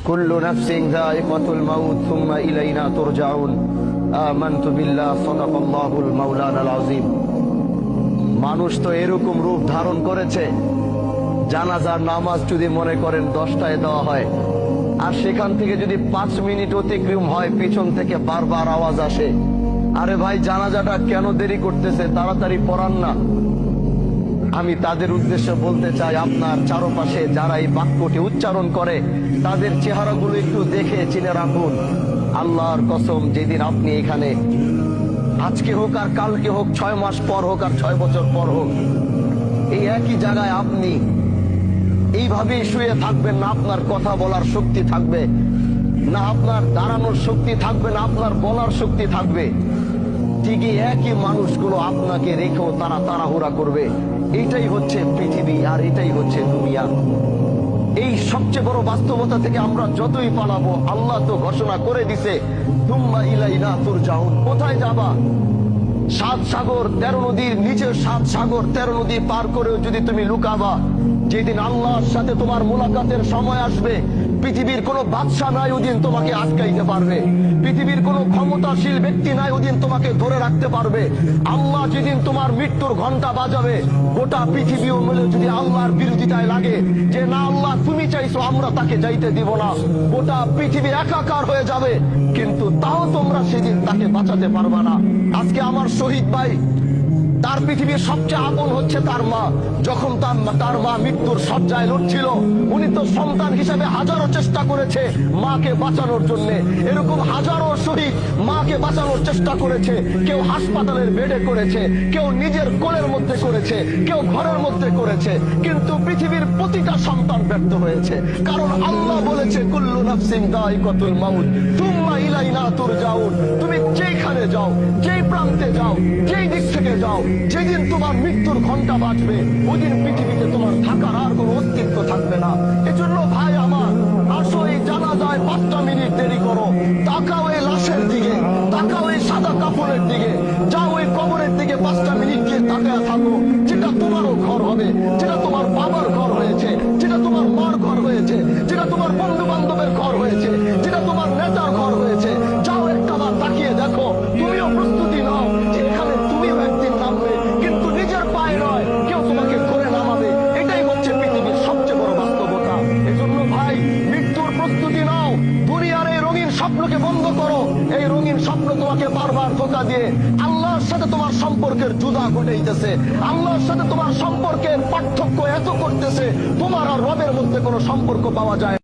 কুল্লু নাফসিন যায়িকাতুল মাউত সুম্মা ইলাইনা তুরজাউন। আমানতু বিল্লাহ, সাদাকাল্লাহুল মাওলানাল আযীম। মানুষ তো এরকম রূপ ধারণ করেছে, জানাজার নামাজ যদি মনে করেন 10টায় দেওয়া হয়, আর সেখান থেকে যদি 5 মিনিট অতিক্রম হয় পিছন থেকে বারবার আওয়াজ আসে, আরে ভাই জানাজাটা কেন দেরি করতেছে, তাড়াতাড়ি পড়ান না। আমি তাদের উদ্দেশ্যে বলতে চাই, আপনার চারপাশে যারা এই বাক্যটি উচ্চারণ করে তাদের চেহারাগুলো একটু দেখে চিনে রাখুন। আল্লাহর কসম, যেদিন আপনি এখানে, আজকে হোক আর কালকে হোক, 6 মাস পর হোক আর 6 বছর পর হোক, এই একই জায়গায় আপনি এইভাবেই শুয়ে থাকবেন, না আপনার কথা বলার শক্তি থাকবে, না আপনার দাঁড়ানোর শক্তি থাকবে, না আপনার বলার শক্তি থাকবে। ঠিকই একই মানুষগুলো আপনাকে রেখেও তারা তাড়াহুড়া করবে। এটাই হচ্ছে পৃথিবী, আর এটাই হচ্ছে দুনিয়া। এই সবচেয়ে বড় বাস্তবতা থেকে আমরা যতই পালাবো, আল্লাহ তো ঘোষণা করে দিছে, তুম্মা ইলাইনা তুরজাউন। কোথায় যাবা? 7 সাগর 13 নদীর নিচে, 7 সাগর 13 নদী পার করেও যদি তুমি লুকাবা, যেদিন আল্লাহর সাথে তোমার মুলাকাতের সময় আসবে, পৃথিবীর কোনো বাদশা নাই ওদিন তোমাকে আটকাইতে পারবে, পৃথিবীর কোনো ক্ষমতাশীল ব্যক্তি নাই ওদিন তোমাকে ধরে রাখতে পারবে। আল্লাহ যেদিন তোমার মৃত্যুর ঘন্টা বাজাবে, গোটা পৃথিবীও মিলে যদি আল্লাহর বিরোধিতায় লাগে যে না আল্লাহ তুমি চাইছো, আমরা তাকে যাইতে দিব না, গোটা পৃথিবী একাকার হয়ে যাবে, কিন্তু তাও তোমরা সেদিন তাকে বাঁচাতে পারবা না। আজকে আমার শহীদ ভাই, তার পৃথিবীর সবচেয়ে আপন হচ্ছে তার মা। যখন তার মা মৃত্যুর শয্যায় লড়ছিল, উনি তো সন্তান হিসেবে হাজারো চেষ্টা করেছে মাকে বাঁচানোর জন্য। এরকম হাজারো শহীদ মাকে বাঁচানোর চেষ্টা করেছে। কেউ হাসপাতালের বেডে করেছে, কেউ নিজের কোলের মধ্যে করেছে, কেউ ঘরের মধ্যে করেছে, কিন্তু পৃথিবীর প্রতিটা সন্তান ব্যর্থ হয়েছে। কারণ আল্লাহ বলেছে, কুল্লু নাফসিন যায়িকাতুল মাউত সুম্মা ইলাইনা তুরজাউন। তুমি যেখানে যাও, যেই প্রান্তে যাও, যেই দিক থেকে যাও, যেদিন তোমার মৃত্যুর ঘন্টা বাজবে, ওই দিন পৃথিবীতে তোমার থাকার আর কোনো অস্তিত্ব থাকবে না। এজন্য ভাই আমার, আসো এই জানাজায় 5টা মিনিট দেরি করো, তাকাও এই লাশের দিকে, তাকাও এই সাদা কাপড়ের দিকে, যাও ওই কবরের দিকে 5টা মিনিট গিয়ে তাকায় থাকো। যেটা তোমারও ঘর হবে, যেটা তোমার বাবার ঘর হয়েছে, যেটা তোমার মার ঘর হয়েছে, যেটা তোমার বন্ধু বান্ধবের ঘর হয়েছে, যেটা তোমার নেতার ঘর হয়েছে, যাও একটা বার তাকিয়ে দেখো। তুমিও প্রস্তুতি নাও যে এখানে তুমিও একদিন নামবে, কিন্তু নিজের পায়ে নয়, কেউ তোমাকে ধরে নামাবে। এটাই হচ্ছে পৃথিবীর সবচেয়ে বড় বাস্তবতা। এজন্য ভাই, মৃত্যুর প্রস্তুতি নাও। দুনিয়ার এই রঙিন স্বপ্নকে বন্ধ করো। এই রঙিন স্বপ্ন তোমাকে বারবার ধোঁকা দিয়ে আল্লাহর সাথে তোমার সম্পর্কের জুদা ঘটাইতেছে, আল্লাহর সাথে তোমার সম্পর্কের পার্থক্য এত করতেছে, তোমার আর রবের মধ্যে কোনো সম্পর্ক পাওয়া যায়